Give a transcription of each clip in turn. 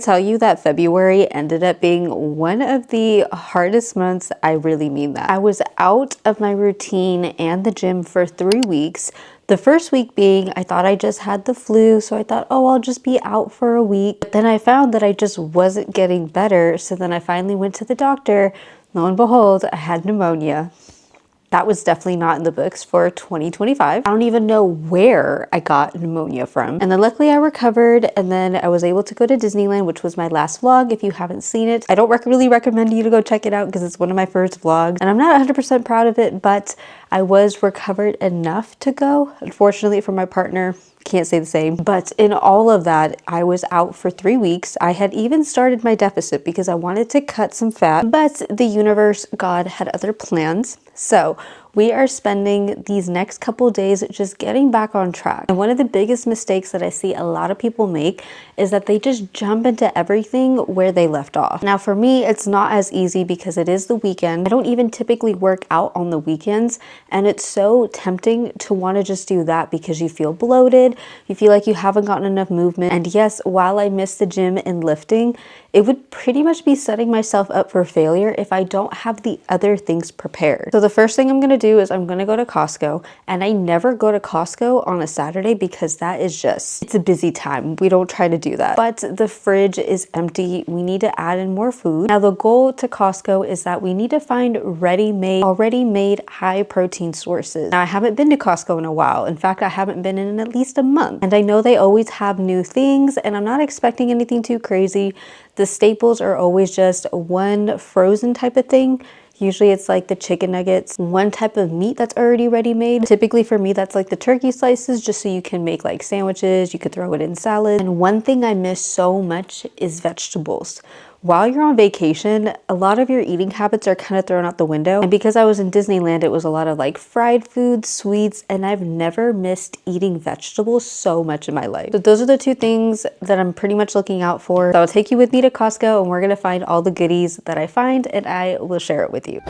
Tell you that February ended up being one of the hardest months. I really mean that. I was out of my routine and the gym for 3 weeks. The first week being, I thought I just had the flu, so I thought, oh, I'll just be out for a week. But then I found that I just wasn't getting better, so then I finally went to the doctor. Lo and behold, I had pneumonia. That was definitely not in the books for 2025. I don't even know where I got pneumonia from. And then luckily I recovered, and then I was able to go to Disneyland, which was my last vlog. If you haven't seen it, I don't really recommend you to go check it out because it's one of my first vlogs. And I'm not 100% proud of it, but I was recovered enough to go. Unfortunately for my partner, can't say the same. But in all of that, I was out for 3 weeks. I had even started my deficit because I wanted to cut some fat, but the universe, God, had other plans. So we are spending these next couple days just getting back on track. And one of the biggest mistakes that I see a lot of people make is that they just jump into everything where they left off. Now for me, it's not as easy because it is the weekend. I don't even typically work out on the weekends, and it's so tempting to want to just do that because you feel bloated, you feel like you haven't gotten enough movement. And yes, while I miss the gym and lifting, it would pretty much be setting myself up for failure if I don't have the other things prepared. So the first thing I'm going to do is I'm going to go to Costco, and I never go to Costco on a Saturday because that is just, it's a busy time. We don't try to do that. But the fridge is empty. We need to add in more food. Now the goal to Costco is that we need to find already made high protein sources. Now I haven't been to Costco in a while. In fact, I haven't been in at least a month. And I know they always have new things, and I'm not expecting anything too crazy. The staples are always just one frozen type of thing. Usually it's like the chicken nuggets, one type of meat that's already ready made. Typically for me, that's like the turkey slices, just so you can make like sandwiches, you could throw it in salad. And one thing I miss so much is vegetables. While you're on vacation, a lot of your eating habits are kind of thrown out the window. And because I was in Disneyland, it was a lot of like fried foods, sweets, and I've never missed eating vegetables so much in my life. So those are the two things that I'm pretty much looking out for. So I'll take you with me to Costco, and we're gonna find all the goodies that I find, and I will share it with you.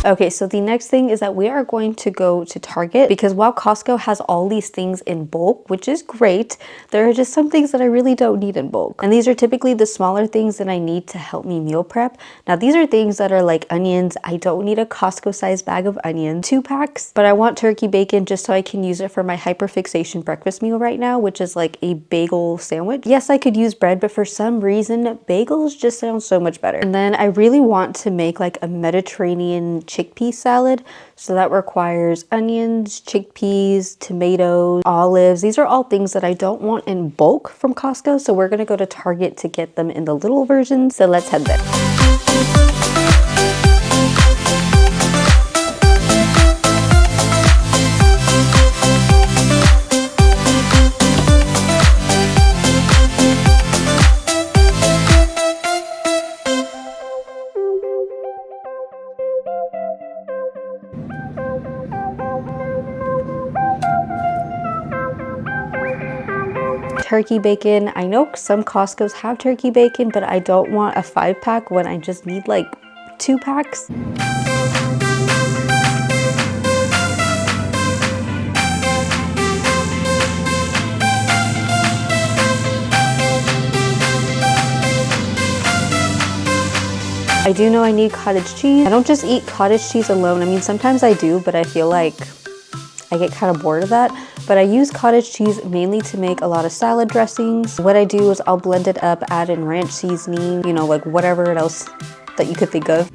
Okay, so the next thing is that we are going to go to Target, because while Costco has all these things in bulk, which is great, there are just some things that I really don't need in bulk. And these are typically the smaller things that I need to help me meal prep. Now these are things that are like onions. I don't need a Costco sized bag of onions, 2 packs, but I want turkey bacon just so I can use it for my hyperfixation breakfast meal right now, which is like a bagel sandwich. Yes, I could use bread, but for some reason, bagels just sound so much better. And then I really want to make like a Mediterranean chickpea salad. So that requires onions, chickpeas, tomatoes, olives. These are all things that I don't want in bulk from Costco. So we're gonna go to Target to get them in the little version. So let's head there. Turkey bacon. I know some Costco's have turkey bacon, but I don't want a 5-pack when I just need like 2 packs. I I do know I need cottage cheese. I don't just eat cottage cheese alone. I mean, sometimes I do, but I feel like I get kind of bored of that. But I use cottage cheese mainly to make a lot of salad dressings. What I do is I'll blend it up, add in ranch seasoning, you know, like whatever else that you could think of.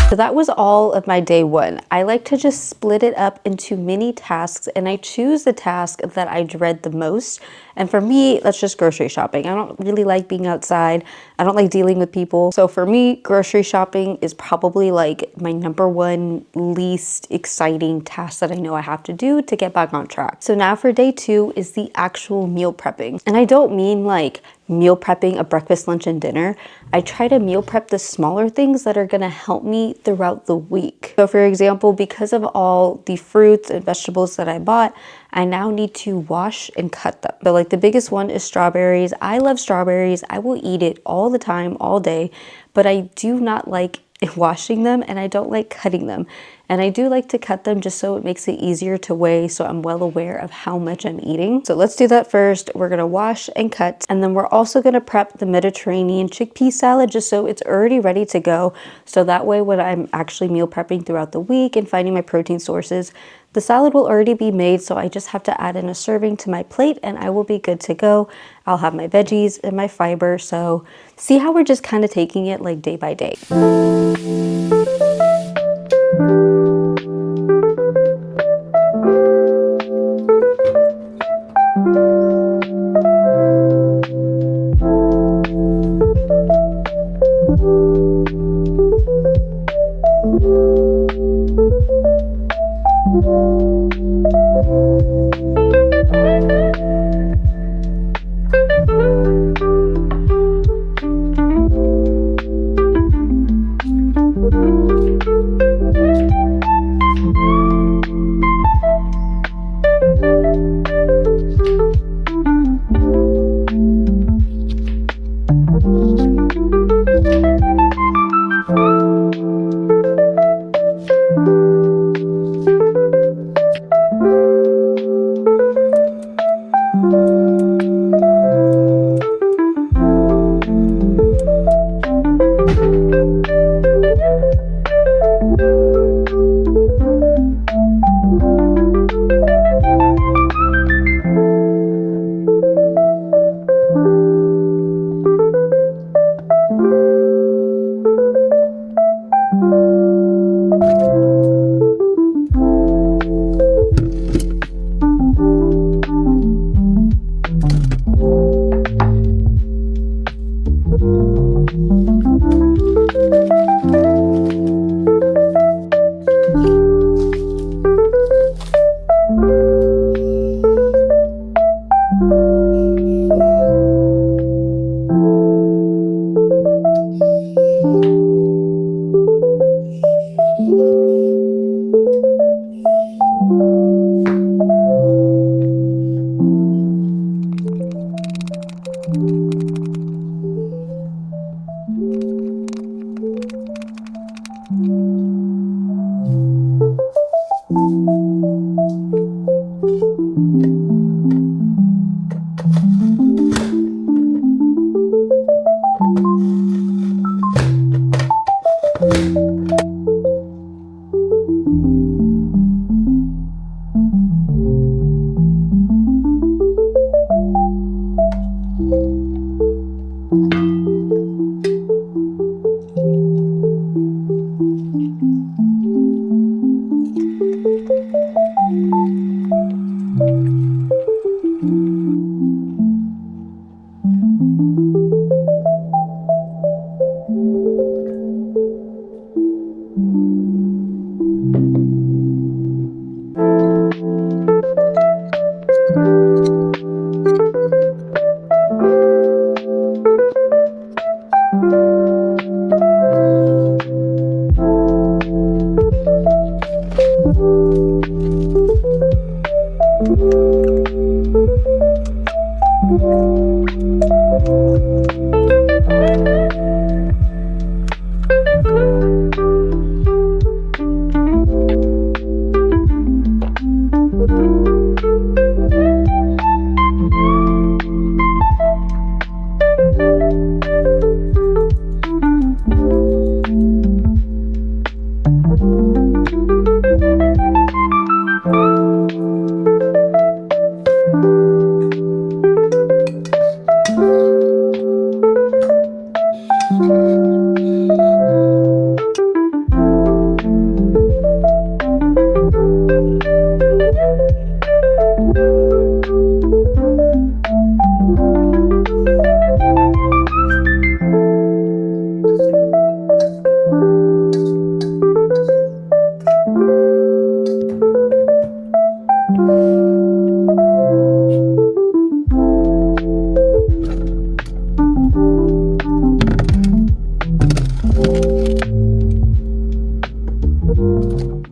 So that was all of my day one. I like to just split it up into mini tasks, and I choose the task that I dread the most. And for me, that's just grocery shopping. I don't really like being outside. I don't like dealing with people. So for me, grocery shopping is probably like my number one least exciting task that I know I have to do to get back on track. So now for day two is the actual meal prepping. And I don't mean like meal prepping a breakfast, lunch, and dinner. I try to meal prep the smaller things that are gonna help me throughout the week. So for example, because of all the fruits and vegetables that I bought, I now need to wash and cut them. So like the biggest one is strawberries. I love strawberries. I will eat it all the time, all day, but I do not like washing them, and I don't like cutting them. And I do like to cut them just so it makes it easier to weigh, so I'm well aware of how much I'm eating. So let's do that first. We're gonna wash and cut, and then we're also gonna prep the Mediterranean chickpea salad just so it's already ready to go. So that way when I'm actually meal prepping throughout the week and finding my protein sources, the salad will already be made, so I just have to add in a serving to my plate and I will be good to go. I'll have my veggies and my fiber. So see how we're just kind of taking it like day by day.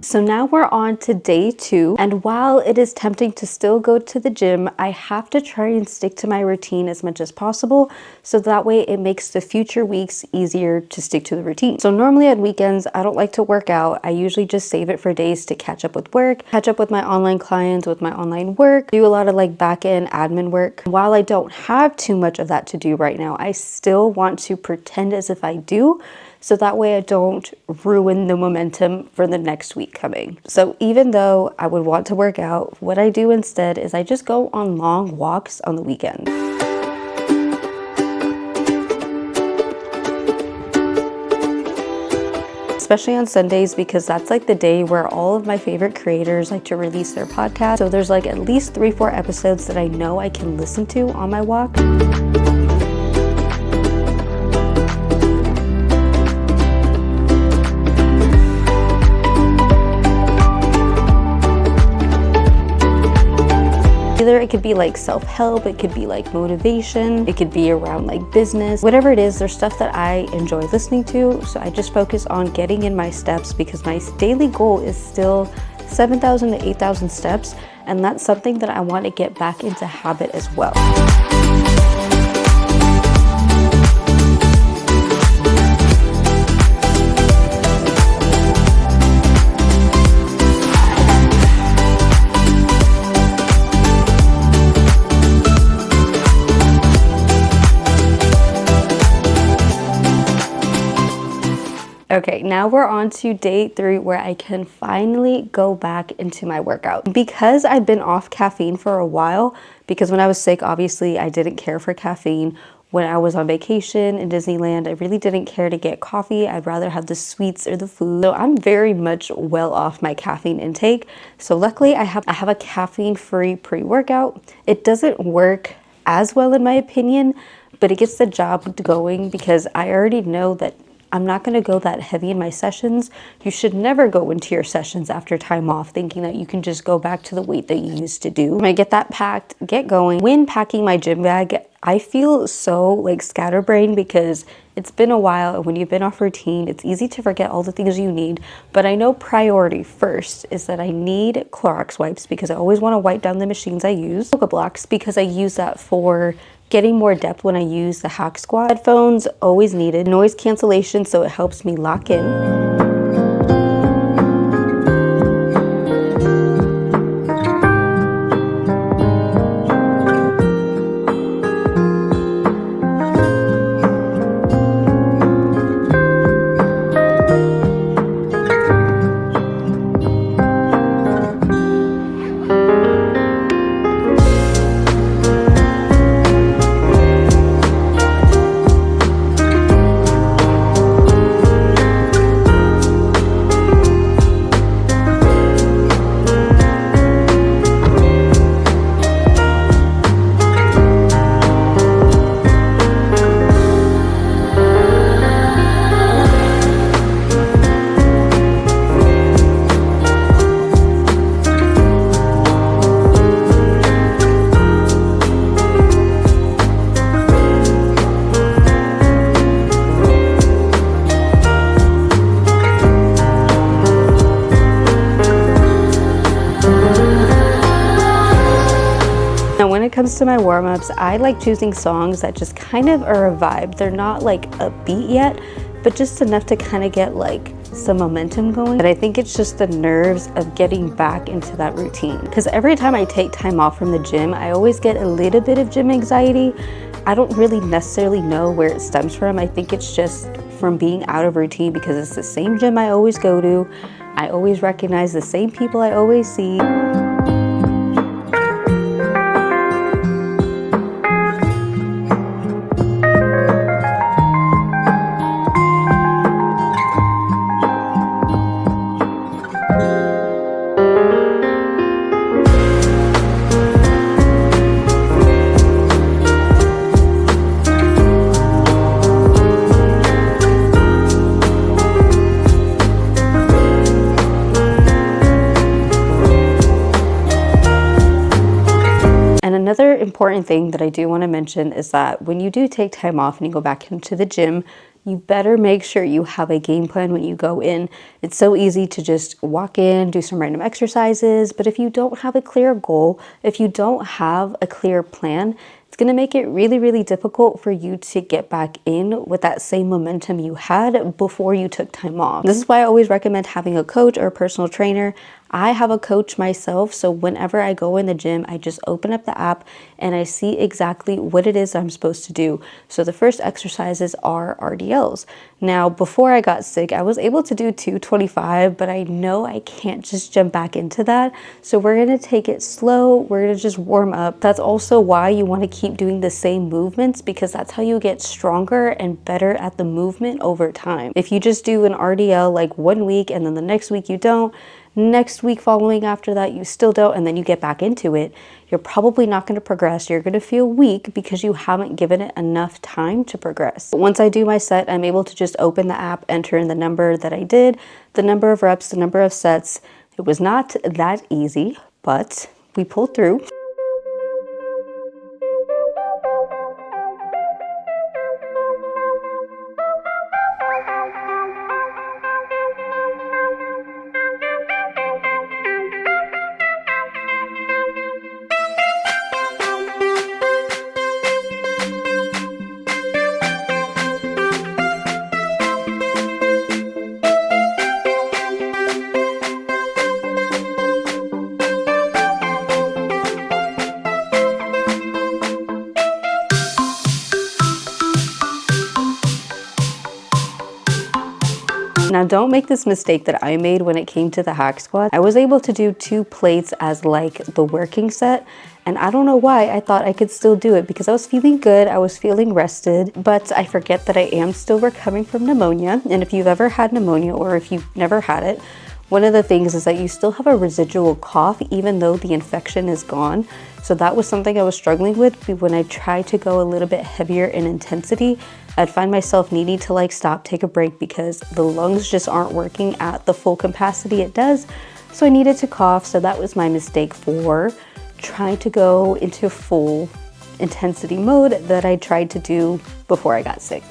So now we're on to day 2, and while it is tempting to still go to the gym, I have to try and stick to my routine as much as possible, so that way it makes the future weeks easier to stick to the routine. So normally on weekends, I don't like to work out. I usually just save it for days to catch up with work, catch up with my online clients, with my online work, do a lot of like back-end admin work. While I don't have too much of that to do right now, I still want to pretend as if I do, so that way I don't ruin the momentum for the next week coming. So even though I would want to work out, what I do instead is I just go on long walks on the weekend. Especially on Sundays, because that's like the day where all of my favorite creators like to release their podcast. So there's like at least 3-4 episodes that I know I can listen to on my walk. Either it could be like self-help, it could be like motivation, it could be around like business, whatever it is, there's stuff that I enjoy listening to. So I just focus on getting in my steps, because my daily goal is still 7,000 to 8,000 steps. And that's something that I want to get back into habit as well. Okay, now we're on to day 3, where I can finally go back into my workout. Because I've been off caffeine for a while, because when I was sick, obviously I didn't care for caffeine. When I was on vacation in Disneyland, I really didn't care to get coffee. I'd rather have the sweets or the food. So I'm very much well off my caffeine intake. So luckily I have a caffeine-free pre-workout. It doesn't work as well in my opinion, but it gets the job going, because I already know that I'm not going to go that heavy in my sessions. You should never go into your sessions after time off thinking that you can just go back to the weight that you used to do. When I get that packed, get going. When packing my gym bag, I feel so like scatterbrained, because it's been a while, and when you've been off routine, it's easy to forget all the things you need. But I know priority first is that I need Clorox wipes, because I always want to wipe down the machines I use. Yoga blocks, because I use that for getting more depth when I use the hack squat. Headphones, always needed. Noise cancellation, so it helps me lock in. comes to my warm-ups, I like choosing songs that just kind of are a vibe. They're not like upbeat yet, but just enough to kind of get like some momentum going. But I think it's just the nerves of getting back into that routine. Because every time I take time off from the gym, I always get a little bit of gym anxiety. I don't really necessarily know where it stems from. I think it's just from being out of routine because it's the same gym I always go to. I always recognize the same people I always see. Another important thing that I do want to mention is that when you do take time off and you go back into the gym, you better make sure you have a game plan when you go in. It's so easy to just walk in, do some random exercises, but if you don't have a clear goal, if you don't have a clear plan, it's going to make it really, really difficult for you to get back in with that same momentum you had before you took time off. This is why I always recommend having a coach or a personal trainer. I have a coach myself, so whenever I go in the gym, I just open up the app and I see exactly what it is I'm supposed to do. So the first exercises are RDLs. Now, before I got sick, I was able to do 225, but I know I can't just jump back into that. So we're gonna take it slow. We're gonna just warm up. That's also why you wanna keep doing the same movements, because that's how you get stronger and better at the movement over time. If you just do an RDL like 1 week and then the next week you don't, next week following after that you still don't, and then you get back into it, you're probably not going to progress. You're going to feel weak because you haven't given it enough time to progress. But once I do my set, I'm able to just open the app, enter in the number that I did, the number of reps, the number of sets. It was not that easy, but we pulled through. Now don't make this mistake that I made when it came to the hack squat. I was able to do 2 plates as like the working set, and I don't know why I thought I could still do it because I was feeling good, I was feeling rested, but I forget that I am still recovering from pneumonia. And if you've ever had pneumonia or if you've never had it, one of the things is that you still have a residual cough even though the infection is gone. So that was something I was struggling with. When I tried to go a little bit heavier in intensity, I'd find myself needing to like stop, take a break because the lungs just aren't working at the full capacity it does. So I needed to cough. So that was my mistake for trying to go into full intensity mode that I tried to do before I got sick.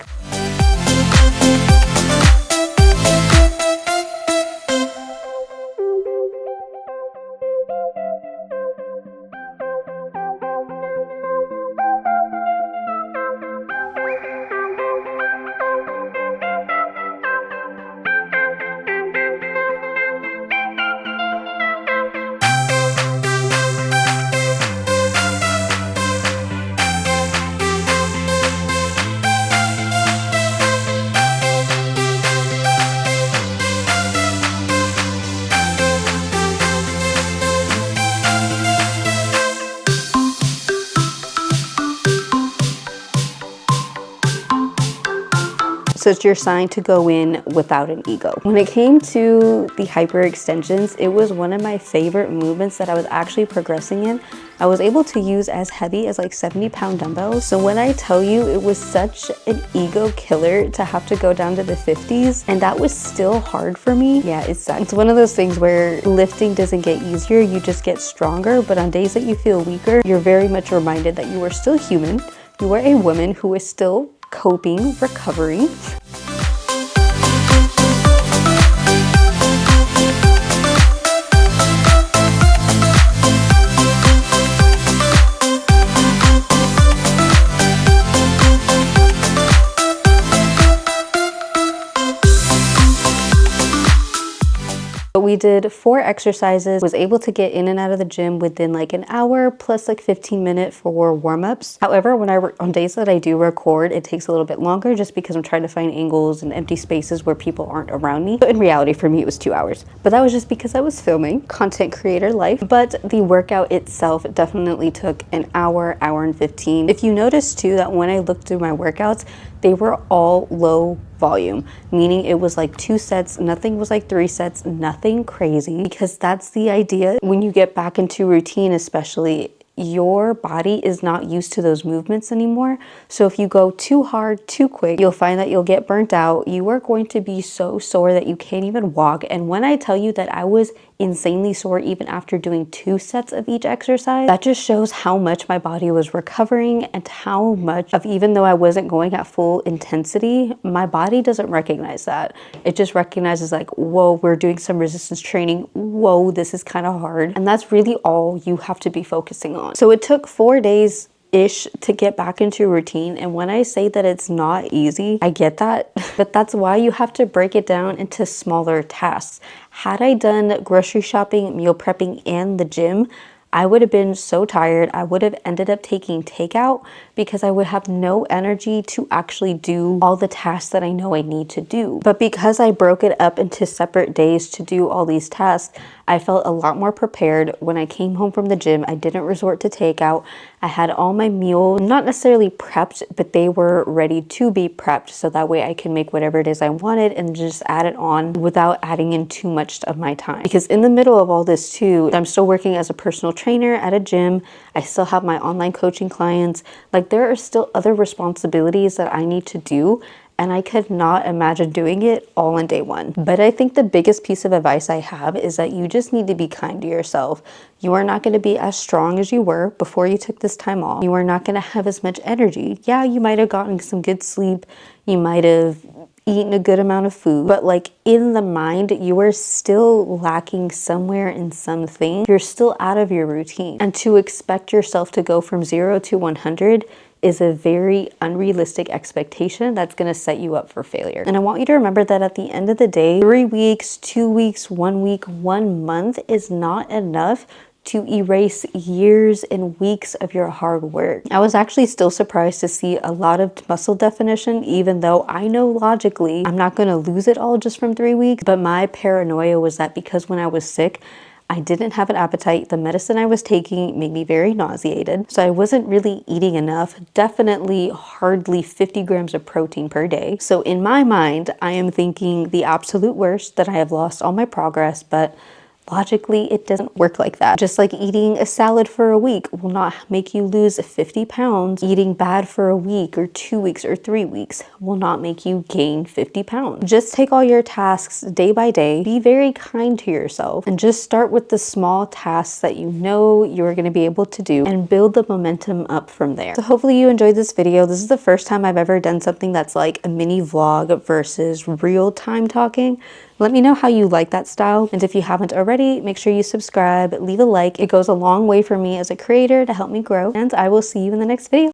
So it's your sign to go in without an ego. When it came to the hyper extensions, it was one of my favorite movements that I was actually progressing in. I was able to use as heavy as like 70-pound dumbbells. So when I tell you it was such an ego killer to have to go down to the 50s, and that was still hard for me, yeah, it sucks. It's one of those things where lifting doesn't get easier, you just get stronger, but on days that you feel weaker, you're very much reminded that you are still human. You are a woman who is still coping, recovering. We did 4 exercises, was able to get in and out of the gym within like an hour plus like 15 minutes for warm-ups. However, on days that I do record, it takes a little bit longer just because I'm trying to find angles and empty spaces where people aren't around me. But in reality, for me, it was 2 hours. But that was just because I was filming, content creator life. But the workout itself definitely took an hour, hour and 15. If you notice too that when I looked through my workouts, they were all low volume, meaning it was like 2 sets, nothing was like 3 sets, nothing crazy, because that's the idea. When you get back into routine, especially, your body is not used to those movements anymore. So if you go too hard, too quick, you'll find that you'll get burnt out. You are going to be so sore that you can't even walk. And when I tell you that I was insanely sore even after doing 2 sets of each exercise, that just shows how much my body was recovering and how much of, even though I wasn't going at full intensity, my body doesn't recognize that. It just recognizes like, whoa, we're doing some resistance training. Whoa, this is kind of hard. And that's really all you have to be focusing on. So it took 4 days ish to get back into a routine. And when I say that it's not easy, I get that, but that's why you have to break it down into smaller tasks. Had I done grocery shopping, meal prepping, and the gym, I would have been so tired. I would have ended up taking takeout because I would have no energy to actually do all the tasks that I know I need to do. But because I broke it up into separate days to do all these tasks, I felt a lot more prepared. When I came home from the gym, I didn't resort to takeout. I had all my meals, not necessarily prepped, but they were ready to be prepped. So that way I can make whatever it is I wanted and just add it on without adding in too much of my time. Because in the middle of all this too, I'm still working as a personal trainer at a gym. I still have my online coaching clients. Like, there are still other responsibilities that I need to do, and I could not imagine doing it all in day one. But I think the biggest piece of advice I have is that you just need to be kind to yourself. You are not going to be as strong as you were before you took this time off. You are not going to have as much energy. Yeah, you might have gotten some good sleep. You might have eaten a good amount of food, but like in the mind, you are still lacking somewhere in something. You're still out of your routine. And to expect yourself to go from 0 to 100 is a very unrealistic expectation that's going to set you up for failure. And I want you to remember that at the end of the day, 3 weeks, 2 weeks, 1 week, 1 month is not enough to erase years and weeks of your hard work. I was actually still surprised to see a lot of muscle definition, even though I know logically I'm not going to lose it all just from 3 weeks. But my paranoia was that because when I was sick, I didn't have an appetite. The medicine I was taking made me very nauseated. So I wasn't really eating enough, definitely hardly 50 grams of protein per day. So in my mind, I am thinking the absolute worst, that I have lost all my progress, but logically, it doesn't work like that. Just like eating a salad for a week will not make you lose 50 pounds. Eating bad for a week or 2 weeks or 3 weeks will not make you gain 50 pounds. Just take all your tasks day by day. Be very kind to yourself and just start with the small tasks that you know you're going to be able to do and build the momentum up from there. So hopefully you enjoyed this video. This is the first time I've ever done something that's like a mini vlog versus real time talking. Let me know how you like that style. And if you haven't already, make sure you subscribe, leave a like. It goes a long way for me as a creator to help me grow. And I will see you in the next video.